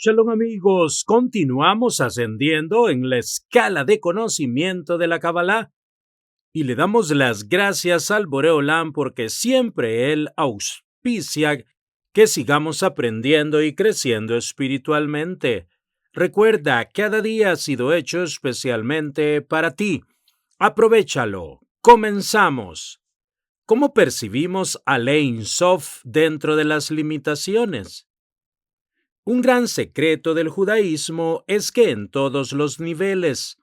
Shalom amigos, continuamos ascendiendo en la escala de conocimiento de la Kabbalah y le damos las gracias al Boré Olam porque siempre Él auspicia que sigamos aprendiendo y creciendo espiritualmente. Recuerda, cada día ha sido hecho especialmente para ti. Aprovechalo. Comenzamos. ¿Cómo percibimos al Ein Sof dentro de las limitaciones? Un gran secreto del judaísmo es que en todos los niveles,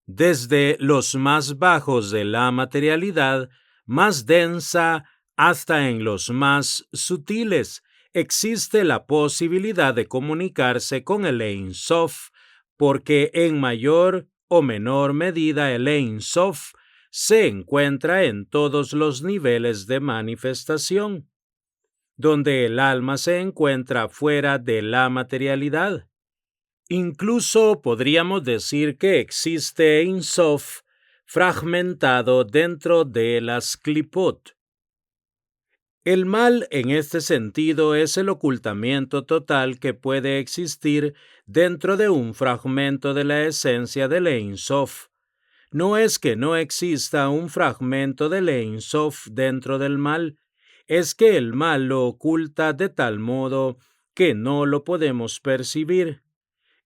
desde los más bajos de la materialidad, más densa, hasta en los más sutiles, existe la posibilidad de comunicarse con el Ein Sof, porque en mayor o menor medida el Ein Sof se encuentra en todos los niveles de manifestación, donde el alma se encuentra fuera de la materialidad. Incluso podríamos decir que existe Ein Sof fragmentado dentro de las Klipot. El mal en este sentido es el ocultamiento total que puede existir dentro de un fragmento de la esencia del Ein Sof. No es que no exista un fragmento del Ein Sof dentro del mal, es que el mal lo oculta de tal modo que no lo podemos percibir.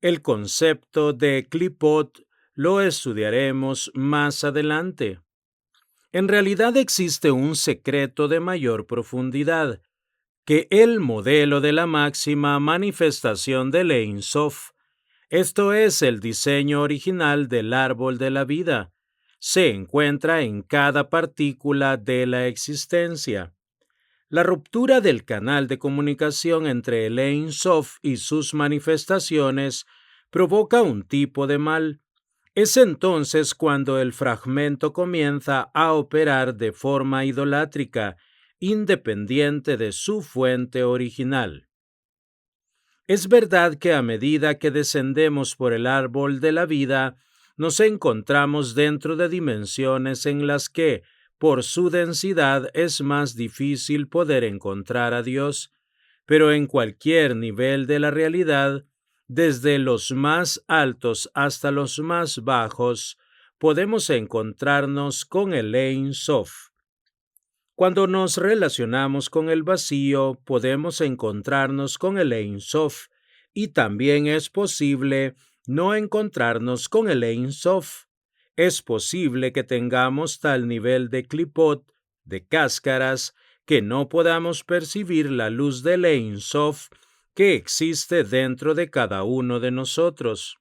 El concepto de Klipot lo estudiaremos más adelante. En realidad existe un secreto de mayor profundidad, que el modelo de la máxima manifestación del Ein Sof, esto es el diseño original del árbol de la vida, se encuentra en cada partícula de la existencia. La ruptura del canal de comunicación entre el Ein Sof y sus manifestaciones provoca un tipo de mal. Es entonces cuando el fragmento comienza a operar de forma idolátrica, independiente de su fuente original. Es verdad que a medida que descendemos por el árbol de la vida, nos encontramos dentro de dimensiones en las que, por su densidad, es más difícil poder encontrar a Dios, pero en cualquier nivel de la realidad, desde los más altos hasta los más bajos, podemos encontrarnos con el Ein Sof. Cuando nos relacionamos con el vacío, podemos encontrarnos con el Ein Sof, y también es posible no encontrarnos con el Ein Sof. Es posible que tengamos tal nivel de Klipot, de cáscaras, que no podamos percibir la luz del Ein Sof que existe dentro de cada uno de nosotros.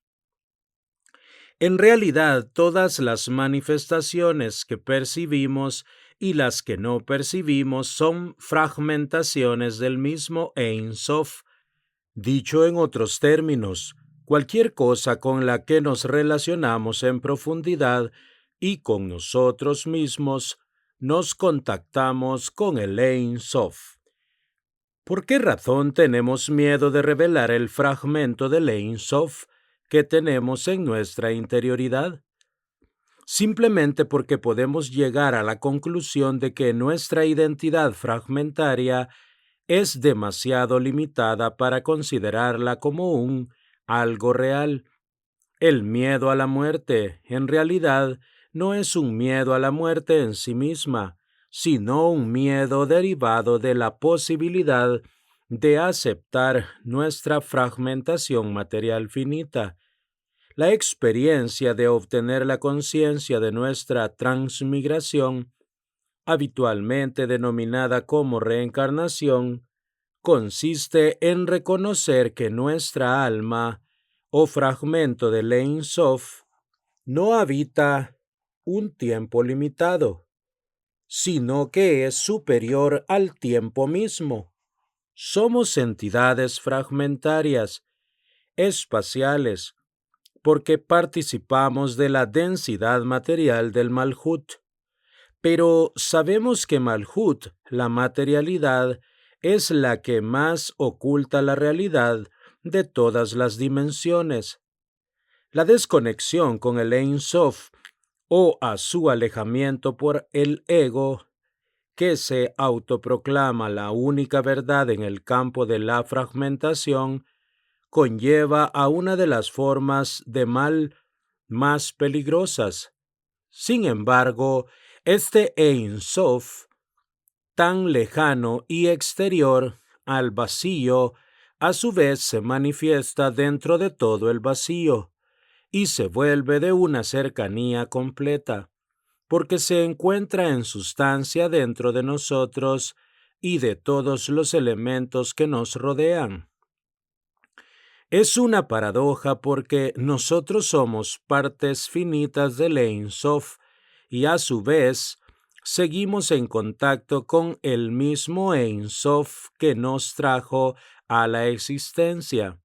En realidad, todas las manifestaciones que percibimos y las que no percibimos son fragmentaciones del mismo Ein Sof. Dicho en otros términos, cualquier cosa con la que nos relacionamos en profundidad y con nosotros mismos, nos contactamos con el Ein Sof. ¿Por qué razón tenemos miedo de revelar el fragmento del Ein Sof que tenemos en nuestra interioridad? Simplemente porque podemos llegar a la conclusión de que nuestra identidad fragmentaria es demasiado limitada para considerarla como un algo real. El miedo a la muerte, en realidad, no es un miedo a la muerte en sí misma, sino un miedo derivado de la posibilidad de aceptar nuestra fragmentación material finita. La experiencia de obtener la conciencia de nuestra transmigración, habitualmente denominada como reencarnación, consiste en reconocer que nuestra alma o fragmento del Ein Sof no habita un tiempo limitado, sino que es superior al tiempo mismo. Somos entidades fragmentarias, espaciales, porque participamos de la densidad material del Malhut. Pero sabemos que Malhut, la materialidad, es la que más oculta la realidad de todas las dimensiones. La desconexión con el Ein Sof o a su alejamiento por el ego, que se autoproclama la única verdad en el campo de la fragmentación, conlleva a una de las formas de mal más peligrosas. Sin embargo, este Ein Sof, tan lejano y exterior al vacío, a su vez se manifiesta dentro de todo el vacío y se vuelve de una cercanía completa, porque se encuentra en sustancia dentro de nosotros y de todos los elementos que nos rodean. Es una paradoja porque nosotros somos partes finitas del Ein Sof y a su vez seguimos en contacto con el mismo Ein Sof que nos trajo a la existencia,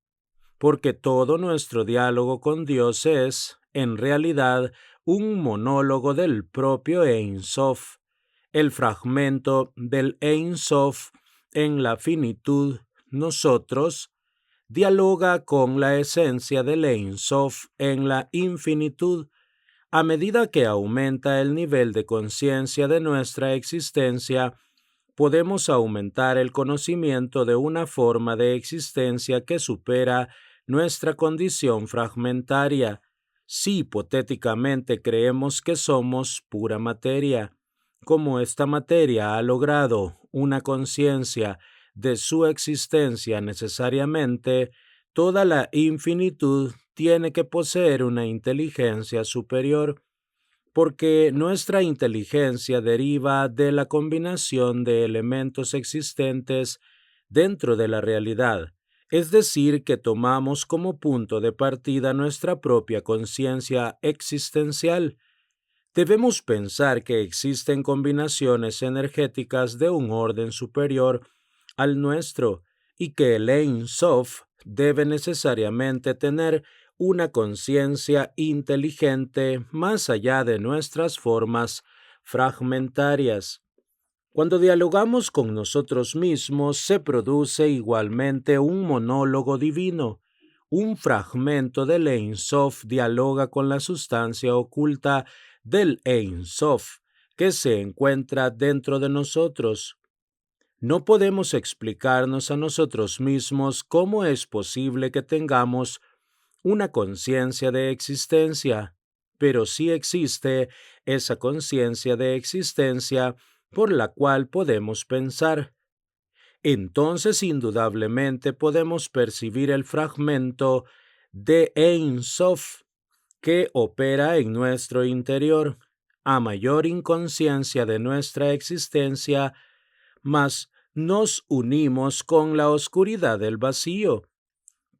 porque todo nuestro diálogo con Dios es, en realidad, un monólogo del propio Ein Sof, el fragmento del Ein Sof en la finitud, nosotros, dialoga con la esencia del Ein Sof en la infinitud. A medida que aumenta el nivel de conciencia de nuestra existencia, podemos aumentar el conocimiento de una forma de existencia que supera nuestra condición fragmentaria. Si hipotéticamente creemos que somos pura materia, como esta materia ha logrado una conciencia de su existencia necesariamente, toda la infinitud tiene que poseer una inteligencia superior, porque nuestra inteligencia deriva de la combinación de elementos existentes dentro de la realidad, es decir, que tomamos como punto de partida nuestra propia conciencia existencial. Debemos pensar que existen combinaciones energéticas de un orden superior al nuestro y que el Ein Sof debe necesariamente tener una conciencia inteligente más allá de nuestras formas fragmentarias. Cuando dialogamos con nosotros mismos, se produce igualmente un monólogo divino. Un fragmento del Ein Sof dialoga con la sustancia oculta del Ein Sof, que se encuentra dentro de nosotros. No podemos explicarnos a nosotros mismos cómo es posible que tengamos una conciencia de existencia, pero sí existe esa conciencia de existencia por la cual podemos pensar. Entonces, indudablemente podemos percibir el fragmento de Ein Sof que opera en nuestro interior. A mayor inconsciencia de nuestra existencia, más nos unimos con la oscuridad del vacío.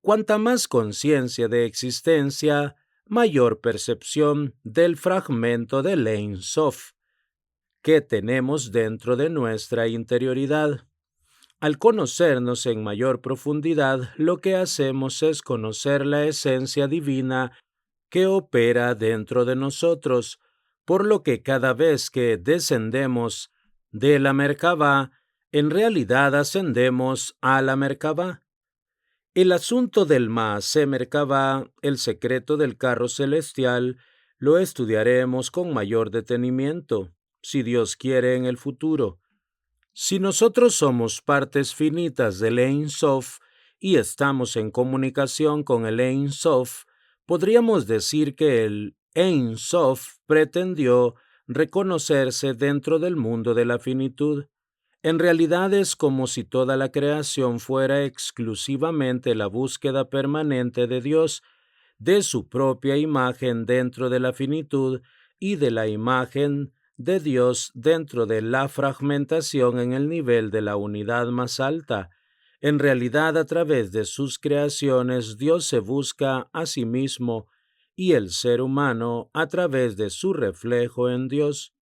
Cuanta más conciencia de existencia, mayor percepción del fragmento del Ein Sof que tenemos dentro de nuestra interioridad. Al conocernos en mayor profundidad, lo que hacemos es conocer la esencia divina que opera dentro de nosotros, por lo que cada vez que descendemos de la Merkabah, en realidad ascendemos a la Merkabah. El asunto del Maaseh Merkabah, el secreto del carro celestial, lo estudiaremos con mayor detenimiento, si Dios quiere, en el futuro. Si nosotros somos partes finitas del Ein Sof y estamos en comunicación con el Ein Sof, podríamos decir que el Ein Sof pretendió reconocerse dentro del mundo de la finitud. En realidad es como si toda la creación fuera exclusivamente la búsqueda permanente de Dios, de su propia imagen dentro de la finitud y de la imagen de Dios dentro de la fragmentación en el nivel de la unidad más alta. En realidad, a través de sus creaciones, Dios se busca a sí mismo y el ser humano a través de su reflejo en Dios.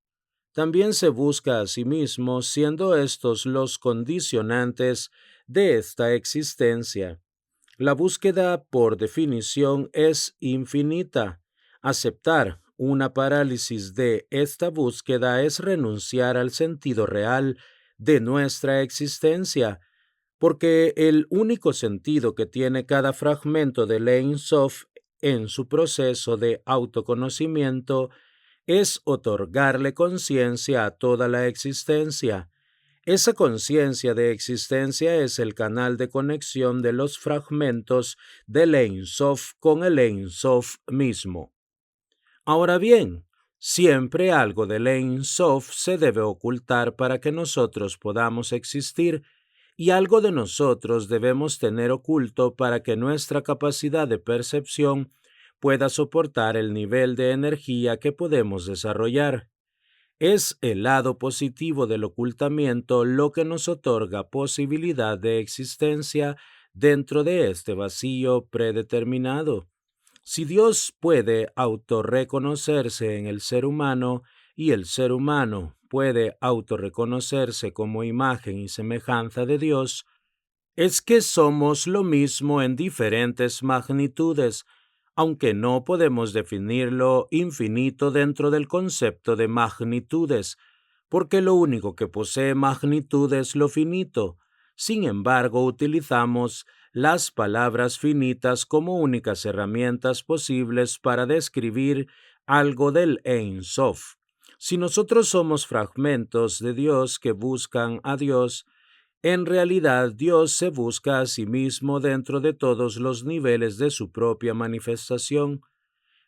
También se busca a sí mismo, siendo estos los condicionantes de esta existencia. La búsqueda, por definición, es infinita. Aceptar una parálisis de esta búsqueda es renunciar al sentido real de nuestra existencia, porque el único sentido que tiene cada fragmento del Ein Sof en su proceso de autoconocimiento es otorgarle conciencia a toda la existencia. Esa conciencia de existencia es el canal de conexión de los fragmentos del Ein Sof con el Ein Sof mismo. Ahora bien, siempre algo del Ein Sof se debe ocultar para que nosotros podamos existir, y algo de nosotros debemos tener oculto para que nuestra capacidad de percepción pueda soportar el nivel de energía que podemos desarrollar. Es el lado positivo del ocultamiento lo que nos otorga posibilidad de existencia dentro de este vacío predeterminado. Si Dios puede autorreconocerse en el ser humano y el ser humano puede autorreconocerse como imagen y semejanza de Dios, es que somos lo mismo en diferentes magnitudes, aunque no podemos definirlo infinito dentro del concepto de magnitudes, porque lo único que posee magnitud es lo finito. Sin embargo, utilizamos las palabras finitas como únicas herramientas posibles para describir algo del Ein Sof. Si nosotros somos fragmentos de Dios que buscan a Dios, en realidad, Dios se busca a sí mismo dentro de todos los niveles de su propia manifestación.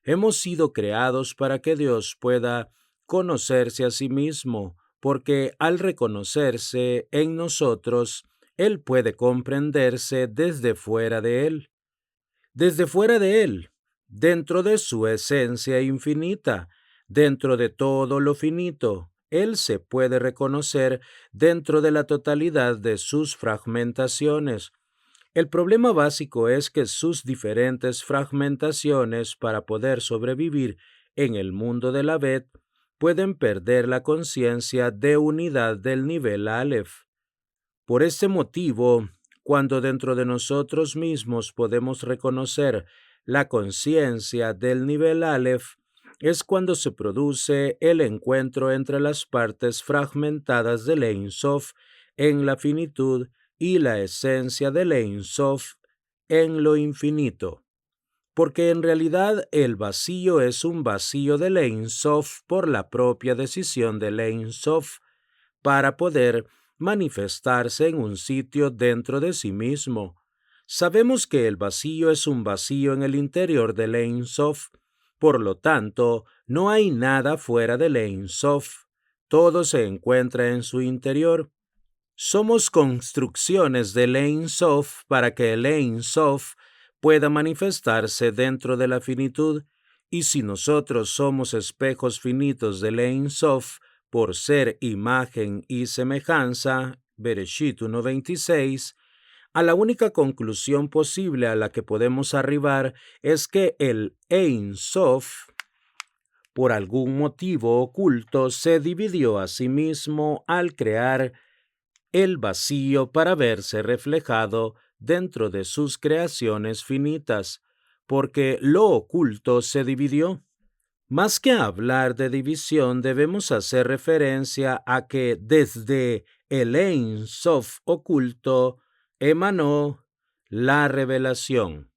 Hemos sido creados para que Dios pueda conocerse a sí mismo, porque al reconocerse en nosotros, Él puede comprenderse desde fuera de Él. Desde fuera de Él, dentro de su esencia infinita, dentro de todo lo finito, Él se puede reconocer dentro de la totalidad de sus fragmentaciones. El problema básico es que sus diferentes fragmentaciones para poder sobrevivir en el mundo de la Bet pueden perder la conciencia de unidad del nivel Aleph. Por este motivo, cuando dentro de nosotros mismos podemos reconocer la conciencia del nivel Aleph, es cuando se produce el encuentro entre las partes fragmentadas del Ein Sof en la finitud y la esencia del Ein Sof en lo infinito. Porque en realidad el vacío es un vacío del Ein Sof por la propia decisión del Ein Sof para poder manifestarse en un sitio dentro de sí mismo. Sabemos que el vacío es un vacío en el interior del Ein Sof, por lo tanto, no hay nada fuera del Ein Sof. Todo se encuentra en su interior. Somos construcciones del Ein Sof para que el Ein Sof pueda manifestarse dentro de la finitud, y si nosotros somos espejos finitos del Ein Sof, por ser imagen y semejanza, Bereshit 1:26, a la única conclusión posible a la que podemos arribar es que el Ein Sof, por algún motivo oculto, se dividió a sí mismo al crear el vacío para verse reflejado dentro de sus creaciones finitas, porque lo oculto se dividió. Más que hablar de división, debemos hacer referencia a que desde el Ein Sof oculto emanó la revelación.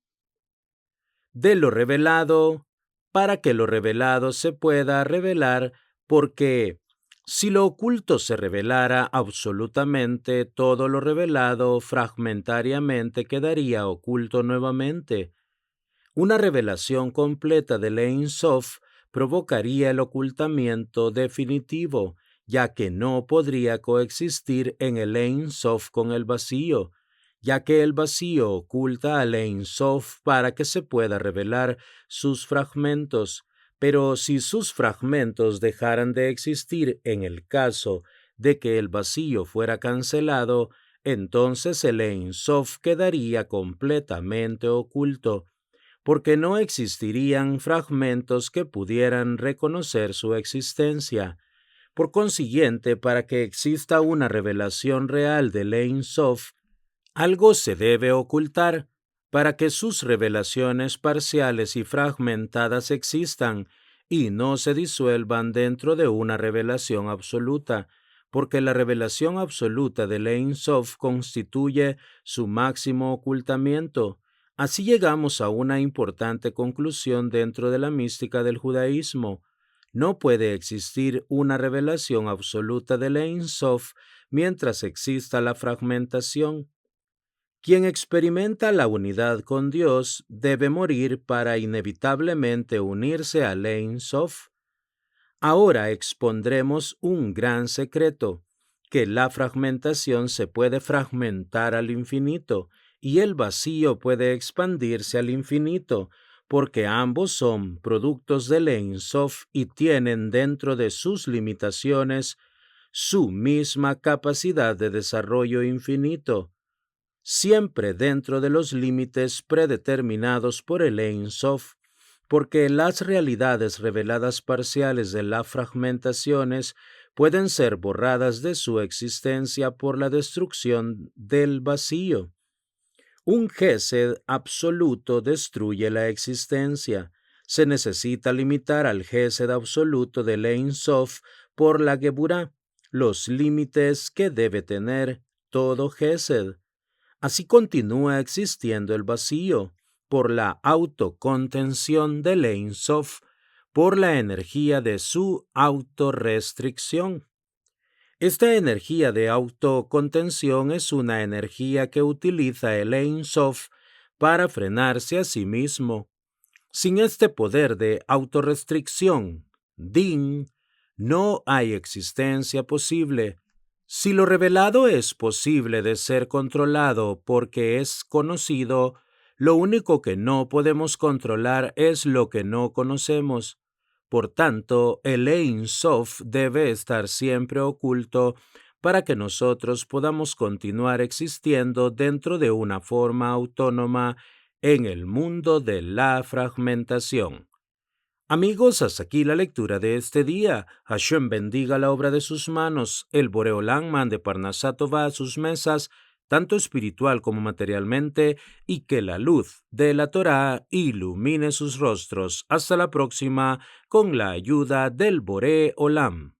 De lo revelado, para que lo revelado se pueda revelar, porque si lo oculto se revelara absolutamente, todo lo revelado fragmentariamente quedaría oculto nuevamente. Una revelación completa del Ein Sof provocaría el ocultamiento definitivo, ya que no podría coexistir en el Ein Sof con el vacío, ya que el vacío oculta al Ein Sof para que se pueda revelar sus fragmentos. Pero si sus fragmentos dejaran de existir en el caso de que el vacío fuera cancelado, entonces el Ein Sof quedaría completamente oculto, porque no existirían fragmentos que pudieran reconocer su existencia. Por consiguiente, para que exista una revelación real del Ein Sof, algo se debe ocultar para que sus revelaciones parciales y fragmentadas existan y no se disuelvan dentro de una revelación absoluta, porque la revelación absoluta del Ein Sof constituye su máximo ocultamiento. Así llegamos a una importante conclusión dentro de la mística del judaísmo. No puede existir una revelación absoluta del Ein Sof mientras exista la fragmentación. Quien experimenta la unidad con Dios debe morir para inevitablemente unirse al Ein Sof. Ahora expondremos un gran secreto, que la fragmentación se puede fragmentar al infinito y el vacío puede expandirse al infinito, porque ambos son productos del Ein Sof y tienen dentro de sus limitaciones su misma capacidad de desarrollo infinito, siempre dentro de los límites predeterminados por el Ein Sof, porque las realidades reveladas parciales de las fragmentaciones pueden ser borradas de su existencia por la destrucción del vacío. Un Gesed absoluto destruye la existencia. Se necesita limitar al Gesed absoluto del Ein Sof por la Geburá, los límites que debe tener todo Gesed. Así continúa existiendo el vacío, por la autocontención del Ein Sof, por la energía de su autorrestricción. Esta energía de autocontención es una energía que utiliza el Ein Sof para frenarse a sí mismo. Sin este poder de autorrestricción, Din, no hay existencia posible. Si lo revelado es posible de ser controlado porque es conocido, lo único que no podemos controlar es lo que no conocemos. Por tanto, el Ein Sof debe estar siempre oculto para que nosotros podamos continuar existiendo dentro de una forma autónoma en el mundo de la fragmentación. Amigos, hasta aquí la lectura de este día. Hashem bendiga la obra de sus manos. El Boreolán mande Parnasá Tová a sus mesas, tanto espiritual como materialmente, y que la luz de la Torá ilumine sus rostros. Hasta la próxima, con la ayuda del Boreolam.